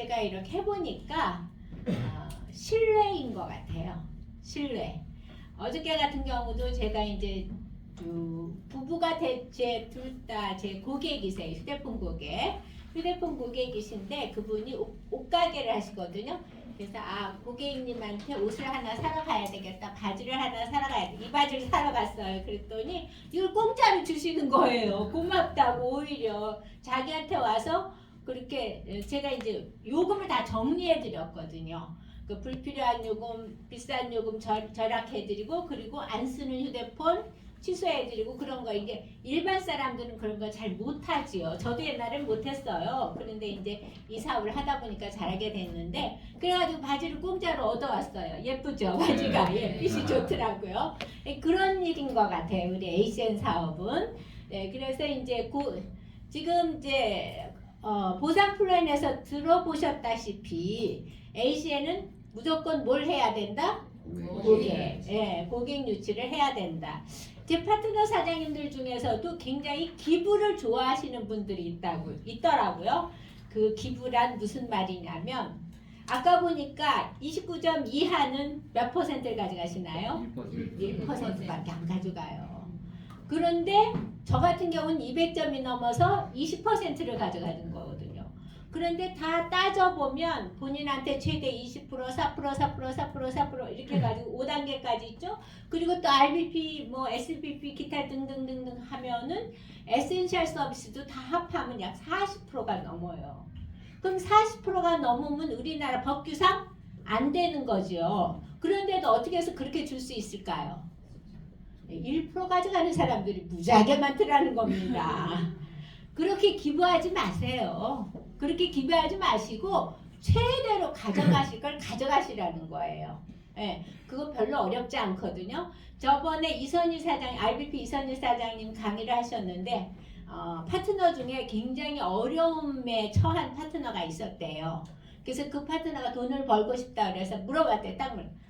제가 이렇게 해보니까 신뢰인 것 같아요. 신뢰. 어저께 같은 경우도 제가 이제 부부가 제 둘 다 제 고객이세요. 휴대폰 고객이신데 그분이 옷가게를 하시거든요. 그래서 고객님한테 옷을 하나 사러 가야 되겠다. 바지를 하나 사러 가야 돼. 이 바지를 사러 갔어요. 그랬더니 이걸 공짜로 주시는 거예요. 고맙다고 오히려 자기한테 와서 그렇게 제가 이제 요금을 다 정리해 드렸거든요. 그 불필요한 요금, 비싼 요금 절약해드리고 그리고 안 쓰는 휴대폰 취소해드리고 그런 거 이게 일반 사람들은 그런 거 잘 못하지요. 저도 옛날엔 못했어요. 그런데 이제 이 사업을 하다 보니까 잘하게 됐는데 그래가지고 바지를 공짜로 얻어왔어요. 예쁘죠? 바지가 빛이 좋더라고요. 그런 일인 것 같아요. 우리 에이시엔 사업은. 네, 그래서 이제 지금 이제 보상 플랜에서 들어보셨다시피 에이시엔은 무조건 뭘 해야 된다? 고객 유치를 해야 된다. 제 파트너 사장님들 중에서도 굉장히 기부를 좋아하시는 분들이 있더라고요. 그 기부란 무슨 말이냐면 아까 보니까 29점 이하는 몇 퍼센트를 가져가시나요? 1%밖에 안 가져가요. 그런데 저 같은 경우는 200점이 넘어서 20%를 가져가는 거거든요. 그런데 다 따져보면 본인한테 최대 20%, 4%, 4%, 4%, 4% 이렇게 해가지고 5단계까지 있죠. 그리고 또 RBP, 뭐 SBP 기타 등등등등 하면은 에센셜 서비스도 다 합하면 약 40%가 넘어요. 그럼 40%가 넘으면 우리나라 법규상 안 되는 거죠. 그런데도 어떻게 해서 그렇게 줄 수 있을까요? 1% 가져가는 사람들이 무지하게 많더라는 겁니다. 그렇게 기부하지 마세요. 그렇게 기부하지 마시고 최대로 가져가실 걸 가져가시라는 거예요. 예, 그거 별로 어렵지 않거든요. 저번에 RBP 이선희 사장님 강의를 하셨는데 파트너 중에 굉장히 어려움에 처한 파트너가 있었대요. 그래서 그 파트너가 돈을 벌고 싶다 그래서 물어봤대요.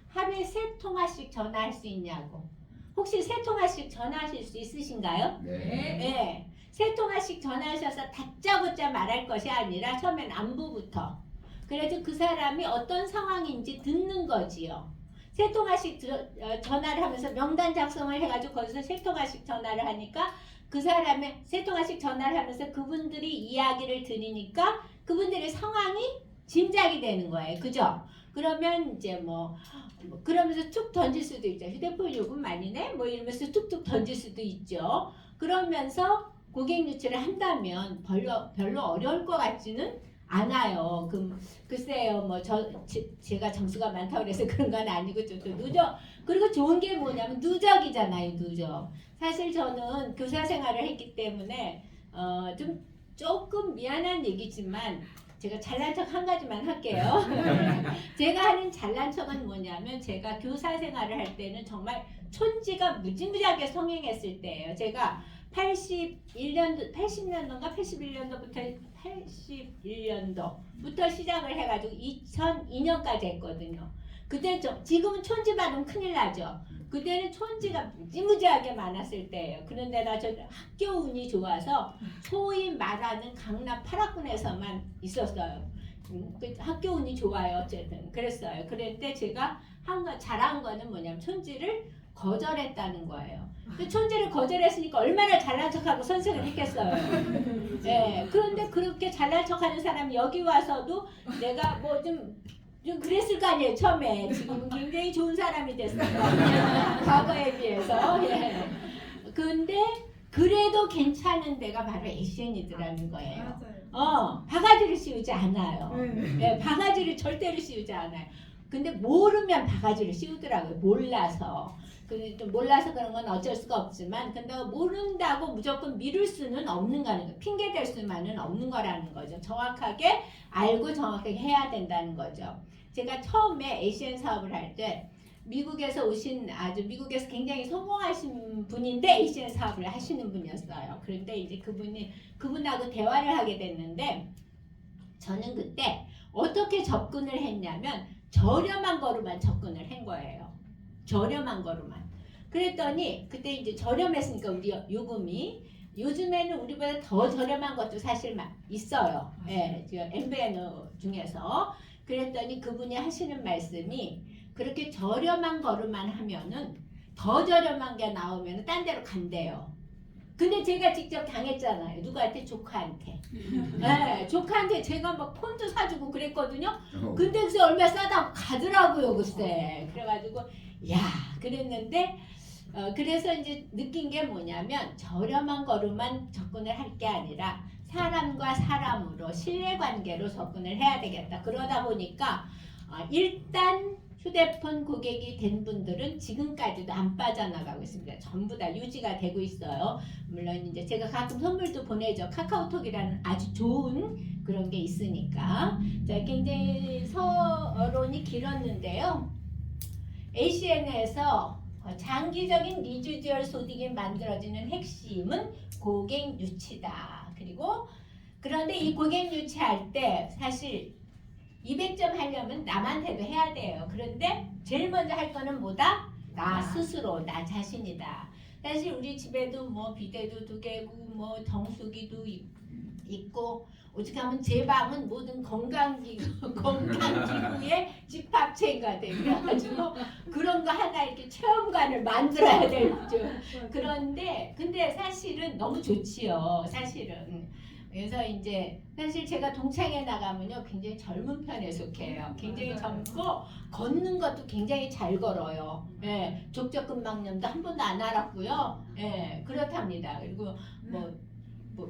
하루에 3통화씩 전화할 수 있냐고. 혹시 3통화씩 전화하실 수 있으신가요? 네. 3통화씩 전화하셔서 다짜고짜 말할 것이 아니라 처음엔 안부부터. 그래서 그 사람이 어떤 상황인지 듣는 거지요. 3통화씩 전화를 하면서 명단 작성을 해가지고 거기서 3통화씩 전화를 하니까 그 사람의 3통화씩 전화를 하면서 그분들이 이야기를 들으니까 그분들의 상황이 짐작이 되는 거예요. 그죠? 그러면 이제 그러면서 툭 던질 수도 있죠. 휴대폰 요금 많이 내? 이러면서 툭툭 던질 수도 있죠. 그러면서 고객 유치를 한다면 별로 어려울 것 같지는 않아요. 글쎄요, 제가 점수가 많다고 그래서 그런 건 아니고 좀 누적. 그리고 좋은 게 뭐냐면 누적이잖아요, 누적. 사실 저는 교사 생활을 했기 때문에 조금 미안한 얘기지만 제가 잘난 척 한 가지만 할게요. 제가 하는 잘난 척은 뭐냐면 제가 교사 생활을 할 때는 정말 촌지가 무지무지하게 성행했을 때예요. 제가 80년도인가 81년도부터 시작을 해가지고 2002년까지 했거든요. 그때 지금은 촌지 받으면 큰일 나죠. 그때는 촌지가 무지무지하게 많았을 때예요. 그런데나 저 학교 운이 좋아서 소위 말하는 강남 8학군에서만 있었어요. 학교 운이 좋아요. 어쨌든 그랬어요. 그런데 제가 잘한 거는 뭐냐면 촌지를 거절했다는 거예요. 근데 촌지를 거절했으니까 얼마나 잘난 척하고 선생을 했겠어요. 네, 그런데 그렇게 잘난 척하는 사람이 여기 와서도 내가 좀 그랬을 거 아니에요. 처음에. 지금은 굉장히 좋은 사람이 됐어요. 과거에 비해서. 예. 근데 그래도 괜찮은 데가 바로 에이시엔이더라는 거예요. 바가지를 씌우지 않아요. 예, 바가지를 절대로 씌우지 않아요. 근데 모르면 바가지를 씌우더라고요. 몰라서. 몰라서 그런 건 어쩔 수가 없지만 근데 모른다고 무조건 미룰 수는 없는 거라는 거예요. 핑계 댈 수만은 없는 거라는 거죠. 정확하게 알고 정확하게 해야 된다는 거죠. 제가 처음에 에이시엔 사업을 할 때 미국에서 미국에서 굉장히 성공하신 분인데 에이시엔 사업을 하시는 분이었어요. 그런데 이제 그분하고 대화를 하게 됐는데 저는 그때 어떻게 접근을 했냐면 저렴한 거로만 접근을 한 거예요. 저렴한 거로만. 그랬더니 그때 이제 저렴했으니까 우리 요금이 요즘에는 우리보다 더 저렴한 것도 사실 있어요. 예, MVN 중에서. 그랬더니 그분이 하시는 말씀이 그렇게 저렴한 거로만 하면은 더 저렴한 게 나오면 딴 데로 간대요. 근데 제가 직접 당했잖아요. 누구한테? 조카한테. 네, 조카한테 제가 막 폰도 사주고 그랬거든요. 근데 글쎄 얼마 싸다고 가더라고요, 글쎄. 그래가지고 야, 그랬는데 그래서 이제 느낀 게 뭐냐면 저렴한 거로만 접근을 할 게 아니라 사람과 사람으로 신뢰관계로 접근을 해야 되겠다. 그러다 보니까 일단 휴대폰 고객이 된 분들은 지금까지도 안 빠져나가고 있습니다. 전부 다 유지가 되고 있어요. 물론 이제 제가 가끔 선물도 보내죠. 카카오톡이라는 아주 좋은 그런 게 있으니까. 자, 굉장히 서론이 길었는데요. ACN에서 장기적인 리주지얼 소득이 만들어지는 핵심은 고객 유치다. 그리고 그런데 이 고객 유치할 때 사실 200점 하려면 남한테도 해야 돼요. 그런데 제일 먼저 할 거는 뭐다? 나 스스로, 나 자신이다. 사실 우리 집에도 뭐 비데도 2개고 뭐 정수기도 있고 오죽하면 제 방은 모든 건강기구의 집합체가 돼가지고 그런 거 하나 이렇게 체험관을 만들어야 되죠. 그런데 근데 사실은 너무 좋지요. 사실은. 그래서 이제 사실 제가 동창회 나가면요 굉장히 젊은 편에 속해요. 굉장히 젊고 걷는 것도 굉장히 잘 걸어요. 예, 족저근막염도 한 번도 안 앓았고요. 예, 그렇답니다. 그리고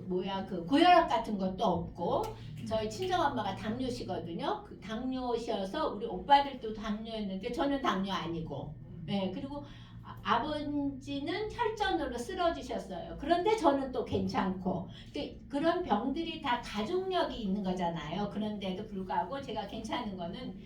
뭐야 그 고혈압 같은 것도 없고 저희 친정엄마가 당뇨시거든요. 그 당뇨셔서 우리 오빠들도 당뇨였는데 저는 당뇨 아니고 예, 그리고 아버지는 혈전으로 쓰러지셨어요. 그런데 저는 또 괜찮고 그런 병들이 다 가족력이 있는 거잖아요. 그런데도 불구하고 제가 괜찮은 거는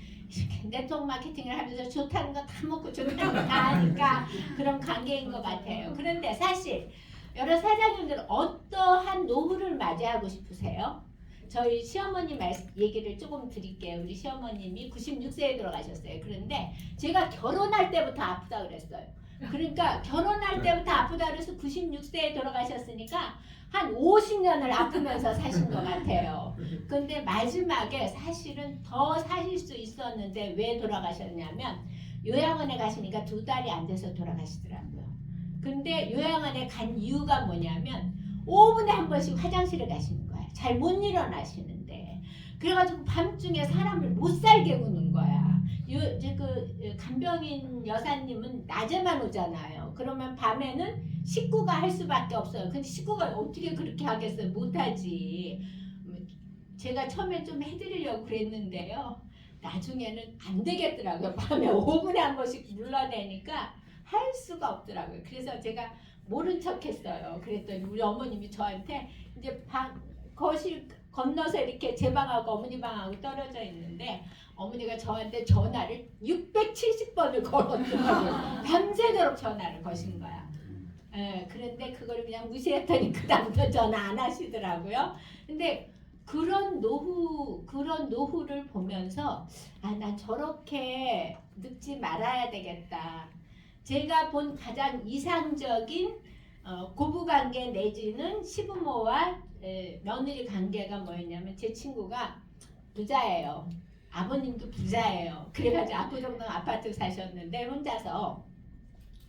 네트워크 마케팅을 하면서 좋다는 거 다 먹고 좋다는 거 다 하니까 그런 관계인 것 같아요. 그런데 사실 여러 사장님들은 어떠한 노후를 맞이하고 싶으세요? 저희 시어머니 얘기를 조금 드릴게요. 우리 시어머님이 96세에 돌아가셨어요. 그런데 제가 결혼할 때부터 아프다 그랬어요. 그러니까 결혼할 때부터 아프다 그래서 96세에 돌아가셨으니까 한 50년을 아프면서 사신 것 같아요. 근데 마지막에 사실은 더 사실 수 있었는데 왜 돌아가셨냐면 요양원에 가시니까 2달이 안 돼서 돌아가시더라고요. 근데 요양원에 간 이유가 뭐냐면 5분에 한 번씩 화장실에 가시는 거예요. 잘 못 일어나시는데. 그래가지고 밤중에 사람을 못 살게 구는 거야. 그 간병인 여사님은 낮에만 오잖아요. 그러면 밤에는 식구가 할 수밖에 없어요. 근데 식구가 어떻게 그렇게 하겠어요? 못하지. 제가 처음에 좀 해드리려고 그랬는데요. 나중에는 안 되겠더라고요. 밤에 5분에 한 번씩 눌러대니까 할 수가 없더라고요. 그래서 제가 모른 척했어요. 그랬더니 우리 어머님이 저한테 이제 거실 건너서 이렇게 제 방하고 어머니 방하고 떨어져 있는데 어머니가 저한테 전화를 670번을 걸었더라고요. 밤새도록 전화를 거신 거야. 예, 그런데 그걸 그냥 무시했더니 그 다음부터 전화 안 하시더라고요. 근데 그런 노후를 보면서 난 저렇게 늙지 말아야 되겠다. 제가 본 가장 이상적인 고부관계 내지는 시부모와 며느리 관계가 뭐였냐면 제 친구가 부자예요. 아버님도 부자예요. 그래가지고 압구정동 아파트 사셨는데 혼자서.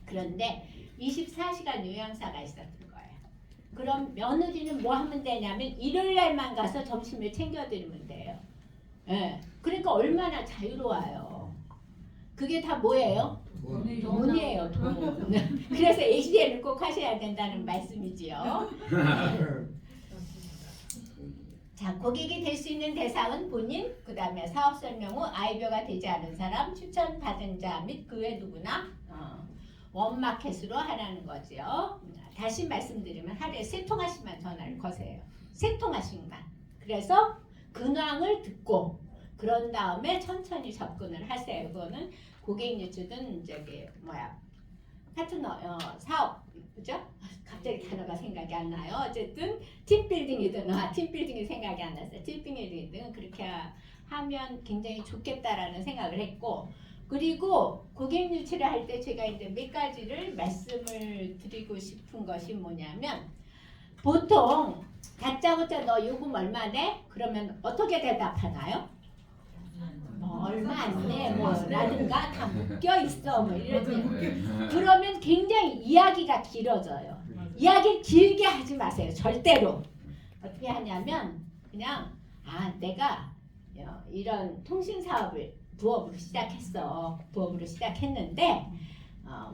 그런데 24시간 요양사가 있었던 거예요. 그럼 며느리는 뭐 하면 되냐면 일요일날만 가서 점심을 챙겨드리면 돼요. 예. 그러니까 얼마나 자유로워요. 그게 다 뭐예요? 돈이에요, 돈. 그래서 ACN을 꼭 하셔야 된다는 말씀이지요. 자, 고객이 될 수 있는 대상은 본인, 그 다음에 사업 설명 후 아이디어가 되지 않은 사람, 추천받은 자 및 그 외 누구나 원마켓으로 하라는 거죠. 다시 말씀드리면 하루에 3통화씩만 전화를 거세요. 3통화씩만. 그래서 근황을 듣고 그런 다음에 천천히 접근을 하세요. 그거는 고객 유치든 파트너 사업 그죠? 갑자기 단어가 생각이 안 나요. 어쨌든 팀빌딩이든 팀빌딩이 생각이 안 났어요. 팀빌딩이든 그렇게 하면 굉장히 좋겠다라는 생각을 했고 그리고 고객 유치를 할 때 제가 이제 몇 가지를 말씀을 드리고 싶은 것이 뭐냐면 보통 다짜고짜 너 요금 얼마 내? 그러면 어떻게 대답하나요? 얼마 안 내, 뭐 라든가 다 묶여 있어, 뭐 이러지. 그러면 굉장히 이야기가 길어져요. 이야기 길게 하지 마세요, 절대로. 어떻게 하냐면 그냥 내가 이런 통신 사업을 부업으로 시작했어. 부업으로 시작했는데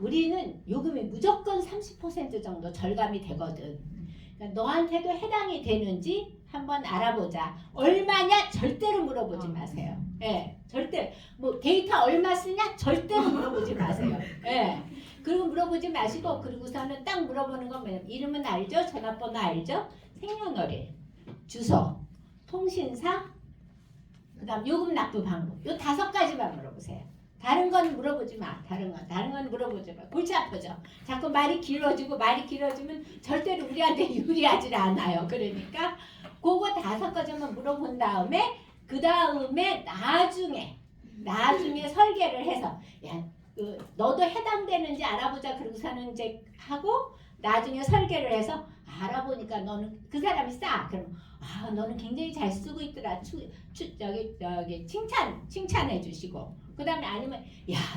우리는 요금이 무조건 30% 정도 절감이 되거든. 그러니까 너한테도 해당이 되는지 한번 알아보자. 얼마냐? 절대로 물어보지 마세요. 예, 절대 뭐 데이터 얼마 쓰냐? 절대로 물어보지 마세요. 예. 그리고 물어보지 마시고 그리고서는 딱 물어보는 건 뭐냐면 이름은 알죠? 전화번호 알죠? 생년월일, 주소, 통신사, 그다음 요금 납부 방법. 요 5가지만 물어보세요. 다른 건 물어보지 마. 다른 건 물어보지 마. 골치 아프죠. 자꾸 말이 길어지면 절대로 우리한테 유리하지 않아요. 그러니까 그거 5가지만 물어본 다음에 그 다음에 나중에 설계를 해서 너도 해당되는지 알아보자. 그러고서는 이제 하고 나중에 설계를 해서 알아보니까 너는 그 사람이 싸. 그럼 너는 굉장히 잘 쓰고 있더라. 저기 칭찬해 주시고. 그다음에 아니면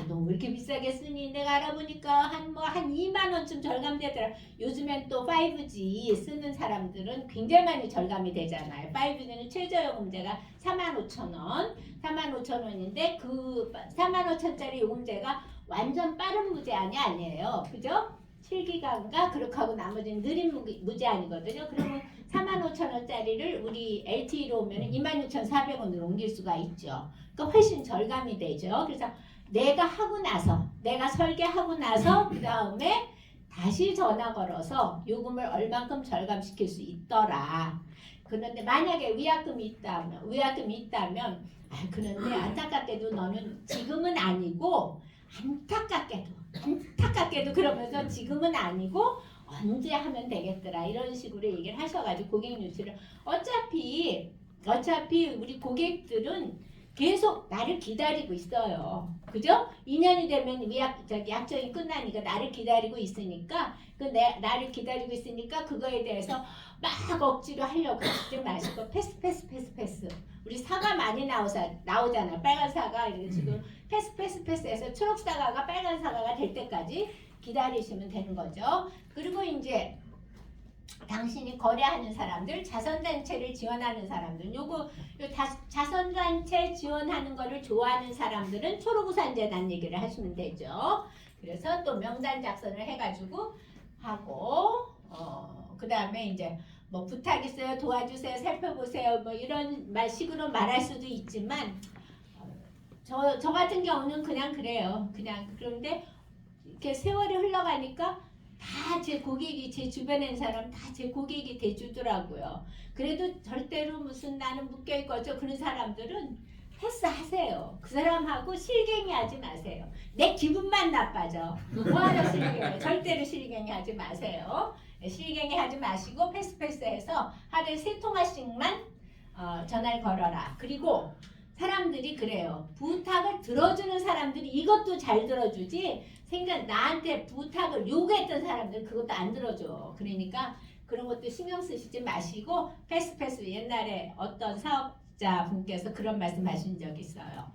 너 왜 이렇게 비싸게 쓰니? 내가 알아보니까 한 2만 원쯤 절감되더라. 요즘엔 또 5G 쓰는 사람들은 굉장히 많이 절감이 되잖아요. 5G는 최저요금제가 45,000원, 45,000원인데 그 45,000원짜리 요금제가 완전 빠른 무제한이 아니에요. 그죠? 7기가인가 그렇게 하고 나머지는 느린 무제한이거든요. 그러면 45,000원짜리를 우리 LTE로 오면 26,400원으로 옮길 수가 있죠. 그러니까 훨씬 절감이 되죠. 그래서 내가 설계하고 나서 그 다음에 다시 전화 걸어서 요금을 얼만큼 절감시킬 수 있더라. 그런데 만약에 위약금이 있다면 그런데 안타깝게도 너는 지금은 아니고 안타깝게도 그러면서 지금은 아니고 언제 하면 되겠더라 이런 식으로 얘기를 하셔가지고 고객 유치를 어차피 우리 고객들은 계속 나를 기다리고 있어요. 그죠? 2년이 되면 약정이 끝나니까 나를 기다리고 있으니까 나를 기다리고 있으니까 그거에 대해서 막 억지로 하려고 하지 마시고 패스. 우리 사과 많이 나오잖아. 빨간 사과 지금 패스해서 초록 사과가 빨간 사과가 될 때까지 기다리시면 되는 거죠. 그리고 이제 당신이 거래하는 사람들, 자선단체를 지원하는 사람들, 자선단체 지원하는 거를 좋아하는 사람들은 초록우산재단 얘기를 하시면 되죠. 그래서 또 명단 작성을 해가지고 하고, 그 다음에 이제 뭐 부탁 있어요, 도와주세요, 살펴보세요, 뭐 이런 식으로 말할 수도 있지만, 저 같은 경우는 그냥 그래요. 그런데 이렇게 세월이 흘러가니까 다 제 주변에 있는 사람 다 제 고객이 돼주더라고요. 그래도 절대로 무슨 나는 묶여있거죠. 그런 사람들은 패스하세요. 그 사람하고 실갱이 하지 마세요. 내 기분만 나빠져. 뭐하러 실갱이 절대로 실갱이 하지 마세요. 실갱이 하지 마시고 패스해서 하루에 3통화씩만 전화를 걸어라. 그리고 사람들이 그래요. 부탁을 들어주는 사람들이 이것도 잘 들어주지 나한테 부탁을 요구했던 사람들은 그것도 안 들어줘. 그러니까 그런 것도 신경 쓰시지 마시고 패스 옛날에 어떤 사업자 분께서 그런 말씀 하신 적이 있어요.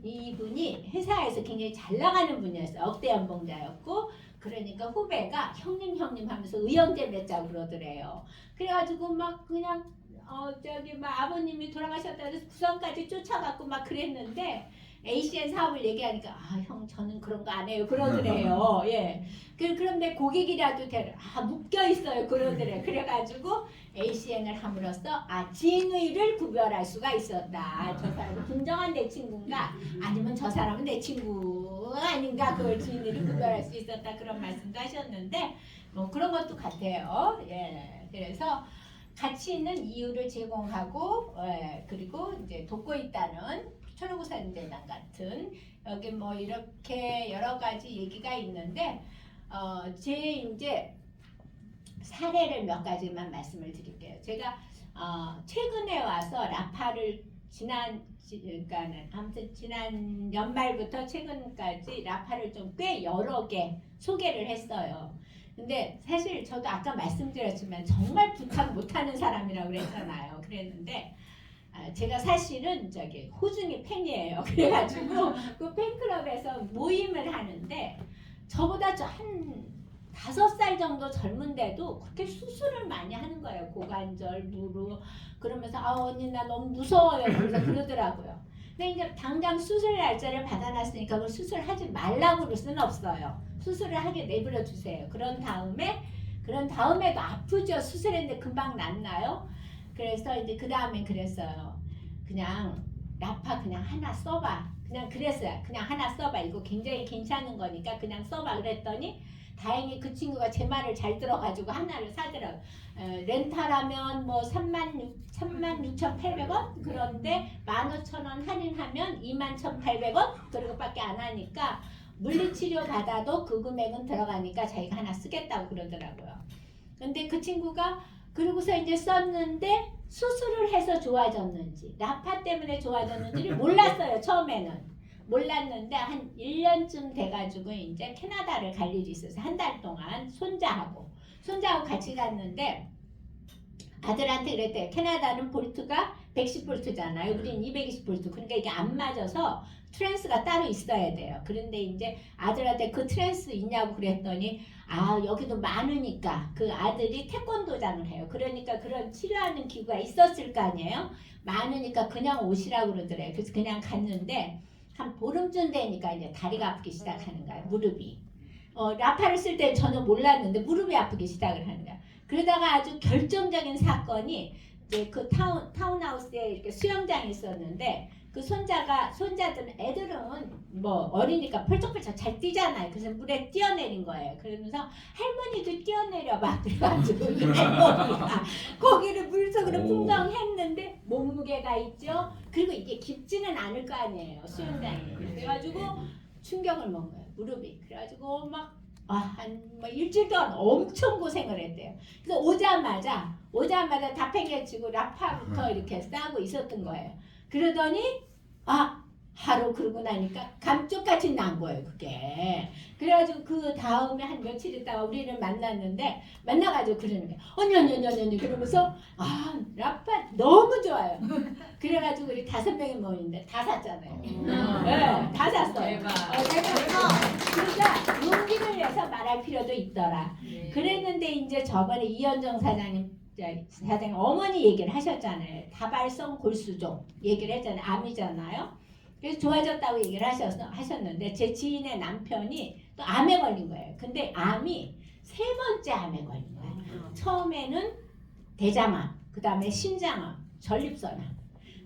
이분이 회사에서 굉장히 잘 나가는 분이었어요. 억대 연봉자였고 그러니까 후배가 형님 하면서 의형제 맺자고 그러더래요. 그래가지고 막 그냥 막 아버님이 돌아가셨다 해서 부산까지 쫓아갔고 막 그랬는데 ACN 사업을 얘기하니까 형 저는 그런 거 안 해요 그러더래요. 예. 그런데 고객이라도 묶여 있어요 그러더래요. 그래가지고 ACN을 함으로써 진의를 구별할 수가 있었다. 저 사람은 진정한 내 친구인가 아니면 저 사람은 내 친구가 아닌가 그걸 진의를 구별할 수 있었다 그런 말씀도 하셨는데 뭐 그런 것도 같아요. 예. 그래서 가치 있는 이유를 제공하고 그리고 이제 돕고 있다는 초록우산재단 같은 여기 뭐 이렇게 여러 가지 얘기가 있는데 제 이제 사례를 몇 가지만 말씀을 드릴게요. 제가 최근에 와서 라파를 지난 연말부터 최근까지 라파를 좀 꽤 여러 개 소개를 했어요. 근데 사실 저도 아까 말씀드렸지만 정말 부탁 못하는 사람이라고 그랬잖아요. 그랬는데 제가 사실은 저기 호중이 팬이에요. 그래가지고 그 팬클럽에서 모임을 하는데 저보다 한 5살 정도 젊은데도 그렇게 수술을 많이 하는 거예요. 고관절, 무릎 그러면서 언니 나 너무 무서워요. 그래서 그러더라고요. 근데 이제 당장 수술 날짜를 받아놨으니까 그걸 수술하지 말라고 그럴 수는 없어요. 수술을 하게 내버려 두세요. 그런 다음에도 아프죠. 수술했는데 금방 낫나요? 그래서 이제 그 다음엔 그랬어요. 그냥 라파 그냥 하나 써봐. 그냥 그랬어요. 그냥 하나 써봐. 이거 굉장히 괜찮은 거니까 그냥 써봐. 그랬더니 다행히 그 친구가 제 말을 잘 들어가지고 하나를 사더라고요. 렌탈하면 뭐 36,800원 그런데 15,000원 할인하면 21,800원 그리고밖에 안 하니까 물리치료 받아도 그 금액은 들어가니까 자기가 하나 쓰겠다고 그러더라고요. 근데 그 친구가 그러고서 이제 썼는데 수술을 해서 좋아졌는지 라파 때문에 좋아졌는지를 몰랐어요. 처음에는 몰랐는데 한 1년쯤 돼가지고 이제 캐나다를 갈 일이 있어서 한 달 동안 손자하고 같이 갔는데 아들한테 그랬대요. 캐나다는 볼트가 110볼트잖아요. 우리는 220볼트. 그러니까 이게 안 맞아서 트랜스가 따로 있어야 돼요. 그런데 이제 아들한테 그 트랜스 있냐고 그랬더니 여기도 많으니까 그 아들이 태권도장을 해요. 그러니까 그런 치료하는 기구가 있었을 거 아니에요. 많으니까 그냥 오시라고 그러더래요. 그래서 그냥 갔는데 한 보름쯤 되니까 이제 다리가 아프기 시작하는 거예요. 무릎이. 라파를 쓸 때 전혀 몰랐는데 무릎이 아프기 시작을 하는 거예요. 그러다가 아주 결정적인 사건이 이제 그 타운하우스에 이렇게 수영장이 있었는데 그 손자들은 애들은 뭐 어리니까 펄쩍펄쩍 잘 뛰잖아요. 그래서 물에 뛰어내린 거예요. 그러면서 할머니도 뛰어내려봐. 그래가지고 할머니가 거기를 물속으로 풍덩했는데 몸무게가 있죠. 그리고 이게 깊지는 않을 거 아니에요. 수영장이. 그래가지고 충격을 먹은 거예요. 무릎이. 그래가지고 막 한 뭐 일주일 동안 엄청 고생을 했대요. 그래서 오자마자 다 팽개치고 라파부터 이렇게 싸고 있었던 거예요. 그러더니 하루 그러고 나니까 감쪽같이 난 거예요. 그게. 그래가지고 그 다음에 한 며칠 있다가 우리를 만났는데 만나가지고 그러는 거예요. 언니 그러면서 라파 너무 좋아요. 그래가지고 우리 5명이 모이는데 다 샀잖아요. 네, 다 샀어요. 그러니까 용기를 내서 말할 필요도 있더라. 그랬는데 이제 저번에 이현정 사장님 어머니 얘기를 하셨잖아요. 다발성 골수종 얘기를 했잖아요. 암이잖아요. 그래서 좋아졌다고 얘기를 하셨는데 제 지인의 남편이 또 암에 걸린 거예요. 근데 암이 3번째 암에 걸린 거예요. 처음에는 대장암, 그 다음에 신장암, 전립선암.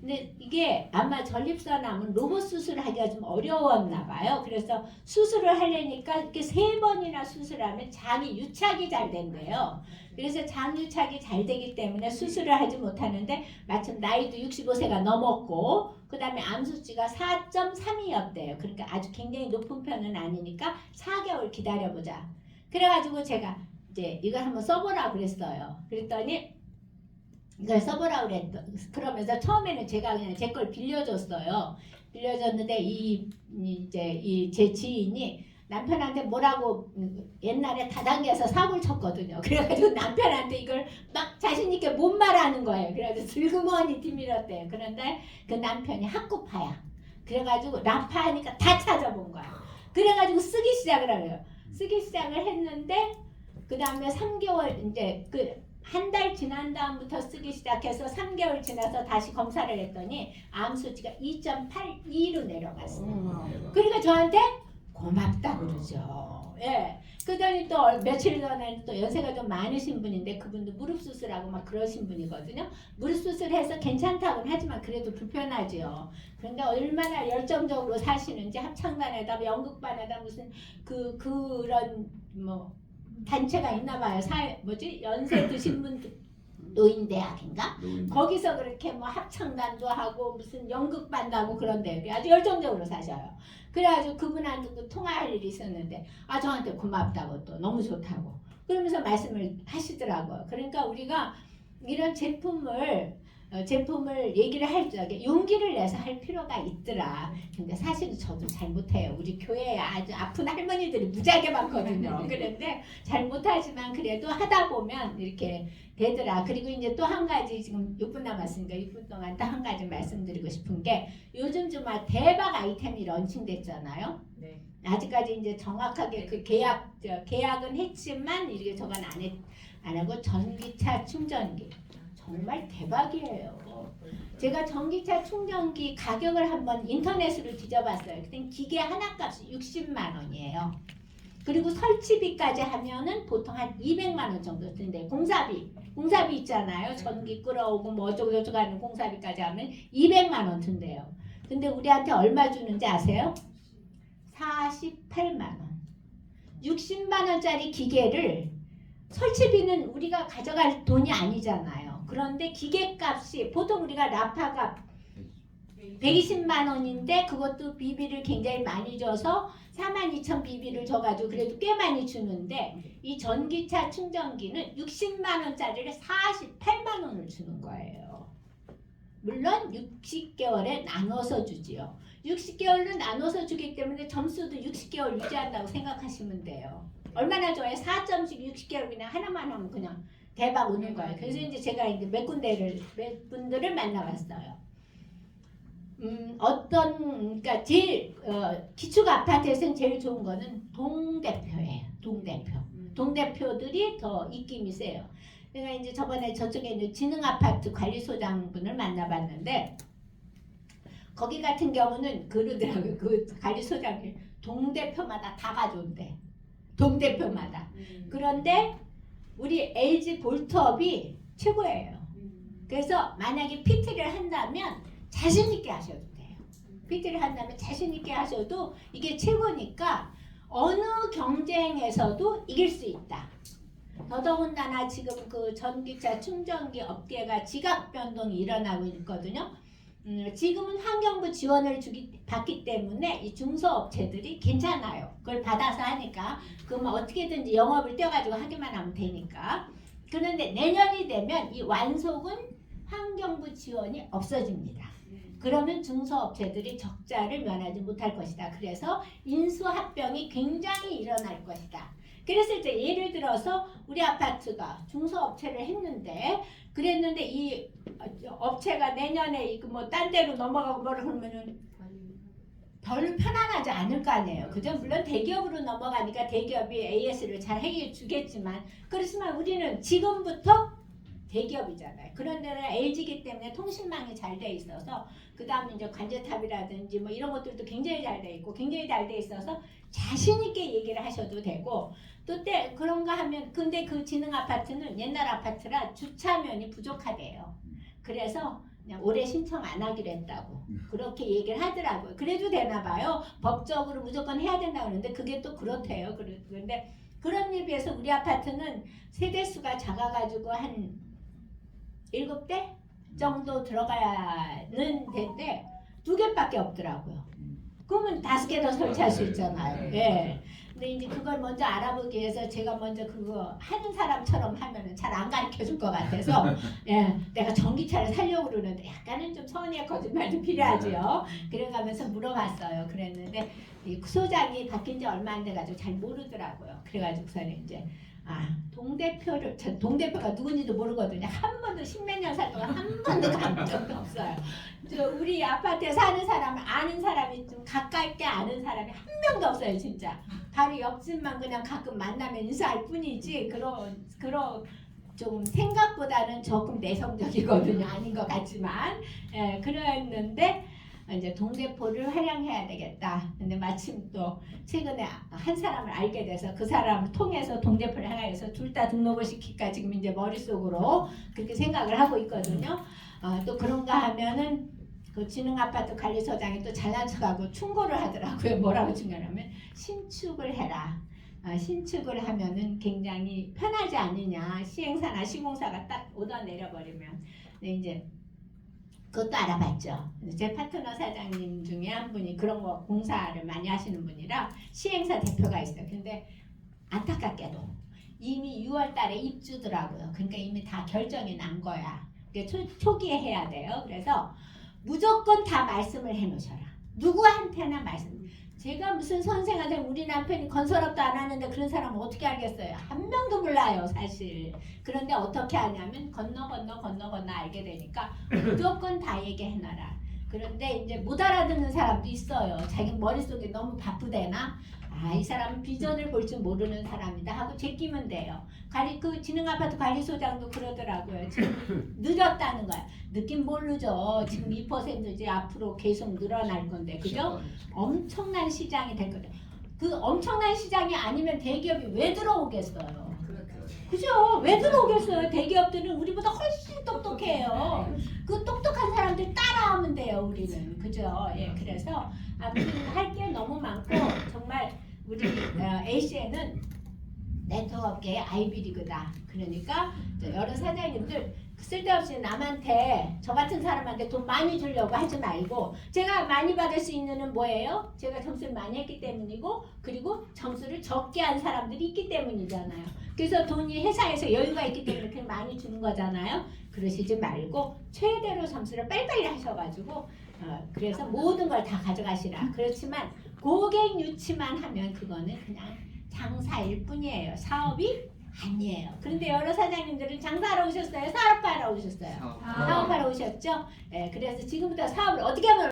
근데 이게 아마 전립선암은 로봇 수술하기가 좀 어려웠나 봐요. 그래서 수술을 하려니까 이렇게 3번이나 수술하면 장이 유착이 잘 된대요. 그래서 장 유착이 잘 되기 때문에 수술을 하지 못하는데 마침 나이도 65세가 넘었고 그 다음에 암수치가 4.3이었대요. 그러니까 아주 굉장히 높은 편은 아니니까 4개월 기다려보자. 그래가지고 제가 이제 이걸 한번 써보라고 그랬어요. 그랬더니 이걸 써보라고 그러면서 처음에는 제가 그냥 제 걸 빌려줬어요. 빌려줬는데 제 지인이 남편한테 뭐라고 옛날에 다단계에서 사고를 쳤거든요. 그래가지고 남편한테 이걸 막 자신있게 못 말하는 거예요. 그래가지고 슬그머니 뒤밀었대요. 그런데 그 남편이 학구파야. 그래가지고 라파 하니까 다 찾아본 거야. 그래가지고 쓰기 시작을 해요. 쓰기 시작을 했는데 그 다음에 3개월 이제 한 달 지난 다음부터 쓰기 시작해서 3개월 지나서 다시 검사를 했더니 암 수치가 2.82로 내려갔어요. 그러니까 저한테 고맙다 그러죠. 예. 그러더니 또 며칠 전에 또 연세가 좀 많으신 분인데 그분도 무릎 수술하고 막 그러신 분이거든요. 무릎 수술해서 괜찮다고는 하지만 그래도 불편하죠. 그런데 얼마나 열정적으로 사시는지 합창단에다 연극반에다 무슨 그런 뭐 단체가 있나 봐요. 연세 드신 분들 노인대학인가? 거기서 그렇게 뭐 합창단도 하고 무슨 연극반도 하고 그런데 아주 열정적으로 사셔요. 그래가지고 그분한테도 통화할 일이 있었는데 저한테 고맙다고 또 너무 좋다고 그러면서 말씀을 하시더라고요. 그러니까 우리가 이런 제품을 제품을 얘기를 할 적에 용기를 내서 할 필요가 있더라. 근데 사실은 저도 잘 못해요. 우리 교회에 아주 아픈 할머니들이 무지하게 많거든요. 그런데 잘 못하지만 그래도 하다 보면 이렇게 되더라. 그리고 이제 또 한 가지 지금 6분 남았으니까 6분 동안 또 한 가지 말씀드리고 싶은 게 요즘 정말 대박 아이템이 런칭됐잖아요. 네. 아직까지 이제 정확하게 그 계약은 했지만 이게 저건 안 하고 전기차 충전기 정말 대박이에요. 제가 전기차 충전기 가격을 한번 인터넷으로 뒤져봤어요. 그때 기계 하나 값이 60만 원이에요. 그리고 설치비까지 하면은 보통 한 200만 원 정도 든대요. 공사비 있잖아요. 전기 끌어오고 뭐 어쩌고 저쩌고 하는 공사비까지 하면 200만 원 든대요. 근데 우리한테 얼마 주는지 아세요? 48만 원. 60만 원짜리 기계를 설치비는 우리가 가져갈 돈이 아니잖아요. 그런데 기계값이 보통 우리가 라파가 120만 원인데 그것도 비비를 굉장히 많이 줘서 42,000 비비를 줘가지고 그래도 꽤 많이 주는데 이 전기차 충전기는 60만 원짜리를 48만 원을 주는 거예요. 물론 60개월에 나눠서 주지요. 60개월로 나눠서 주기 때문에 점수도 60개월 유지한다고 생각하시면 돼요. 얼마나 좋아요? 4점씩 60개월 그냥 하나만 하면 그냥 대박 오는 거예요. 그래서 이제 제가 이제 몇 분들을 만나봤어요. 그러니까 제일 기축 아파트에서는 제일 좋은 거는 동대표예요. 동대표들이 더 입김이 세요. 내가 이제 저번에 저쪽에 있는 지능 아파트 관리소장 분을 만나봤는데 거기 같은 경우는 그러더라고요. 그 관리소장이 동대표마다 다 가져온대. 동대표마다. 그런데 우리 LG 볼트업이 최고예요. 그래서 만약에 PT를 한다면 자신 있게 하셔도 돼요. PT를 한다면 자신 있게 하셔도 이게 최고니까 어느 경쟁에서도 이길 수 있다. 더더군다나 지금 그 전기차 충전기 업계가 지각 변동이 일어나고 있거든요. 지금은 환경부 지원을 받기 때문에 이 중소업체들이 괜찮아요. 그걸 받아서 하니까 그러면 어떻게든지 영업을 떼어가지고 하기만 하면 되니까. 그런데 내년이 되면 이 완속은 환경부 지원이 없어집니다. 그러면 중소업체들이 적자를 면하지 못할 것이다. 그래서 인수합병이 굉장히 일어날 것이다. 그랬을 때 예를 들어서 우리 아파트가 중소업체를 그랬는데 이 업체가 내년에 뭐 딴 데로 넘어가고 뭐라 그러면은 별로 편안하지 않을 거 아니에요. 그죠? 물론 대기업으로 넘어가니까 대기업이 AS를 잘 해주겠지만 그렇지만 우리는 지금부터 대기업이잖아요. 그런 데는 LG이기 때문에 통신망이 잘 돼 있어서 그 다음에 이제 관제탑이라든지 뭐 이런 것들도 굉장히 잘 돼 있고 굉장히 잘 돼 있어서 자신 있게 얘기를 하셔도 되고 또 그런가 하면 근데 그 지능 아파트는 옛날 아파트라 주차면이 부족하대요. 그래서 그냥 올해 신청 안 하기로 했다고 그렇게 얘기를 하더라고요. 그래도 되나 봐요. 법적으로 무조건 해야 된다고 하는데 그게 또 그렇대요. 그런데 그런 일에 비해서 우리 아파트는 세대수가 작아가지고 한 7대 정도 들어가는 데인데 2개밖에 없더라고요. 그러면 5개 더 설치할 수 있잖아요. 예. 근데 이제 그걸 먼저 알아보기 위해서 제가 먼저 그거 하는 사람처럼 하면은 잘 안 가르쳐 줄 것 같아서 예, 내가 전기차를 사려고 그러는데 약간은 좀 서운해 거짓말도 필요하지요. 그래가면서 물어봤어요. 그랬는데 이 소장이 바뀐 지 얼마 안 돼가지고 잘 모르더라고요. 그래가지고서는 이제 동대표가 누군지도 모르거든요. 한 번도 10몇 년 살 동안 한 번도 간 적도 없어요. 우리 아파트에 사는 사람을 아는 사람이 좀 가깝게 아는 사람이 한 명도 없어요. 진짜 바로 옆집만 그냥 가끔 만나면 인사할 뿐이지 그런 좀 생각보다는 조금 내성적이거든요. 아닌 것 같지만 그랬는데 이제 동대표를 활용해야 되겠다. 근데 마침 또 최근에 한 사람을 알게 돼서 그 사람을 통해서 동대표를 활용해서 둘 다 등록을 시킬까 지금 이제 머릿속으로 그렇게 생각을 하고 있거든요. 또 그런가 하면은 그 지능아파트 관리소장이 또 잘난 척하고 충고를 하더라고요. 뭐라고 충고하냐면 신축을 해라. 신축을 하면은 굉장히 편하지 않느냐. 시행사나 시공사가 딱 오더 내려버리면. 근데 이제 그것도 알아봤죠. 제 파트너 사장님 중에 한 분이 그런 거 공사를 많이 하시는 분이라 시행사 대표가 있어요. 근데 안타깝게도 이미 6월 달에 입주더라고요. 그러니까 이미 다 결정이 난 거야. 이게 초기에 해야 돼요. 그래서 무조건 다 말씀을 해놓으셔라. 누구한테나 말씀. 제가 무슨 선생한테 우리 남편이 건설업도 안 하는데 그런 사람은 어떻게 알겠어요? 한 명도 몰라요, 사실. 그런데 어떻게 하냐면 건너 알게 되니까 무조건 다 얘기해놔라. 그런데 이제 못 알아듣는 사람도 있어요. 자기 머릿속에 너무 바쁘대나? 아, 이 사람은 비전을 볼 줄 모르는 사람이다 하고 제끼면 돼요. 그 지능아파트 관리소장도 그러더라고요. 지금 늦었다는 거야. 늦긴 뭘 늦어. 지금 2%지 앞으로 계속 늘어날 건데, 그죠? 엄청난 시장이 될 거다. 그 엄청난 시장이 아니면 대기업이 왜 들어오겠어요? 그죠? 왜 들어오겠어요? 대기업들은 우리보다 훨씬 똑똑해요. 그 똑똑한 사람들 따라하면 돼요, 우리는. 그죠? 예, 그래서 아무튼 할 게 너무 많고, 정말 우리 ACN은 네트워크의 아이비리그다. 그러니까 여러 사장님들 쓸데없이 남한테, 저 같은 사람한테 돈 많이 주려고 하지 말고, 제가 많이 받을 수 있는 건 뭐예요? 제가 점수를 많이 했기 때문이고, 그리고 점수를 적게 한 사람들이 있기 때문이잖아요. 그래서 돈이 회사에서 여유가 있기 때문에 그렇게 많이 주는 거잖아요. 그러시지 말고 최대로 점수를 빨리빨리 하셔가지고 그래서 모든 걸 다 가져가시라. 그렇지만 고객 유치만 하면 그거는 그냥 장사일 뿐이에요. 사업이 아니에요. 그런데 여러 사장님들은 장사하러 오셨어요? 사업하러 오셨어요? 사업하러 오셨죠? 네, 그래서 지금부터 사업을 어떻게 하면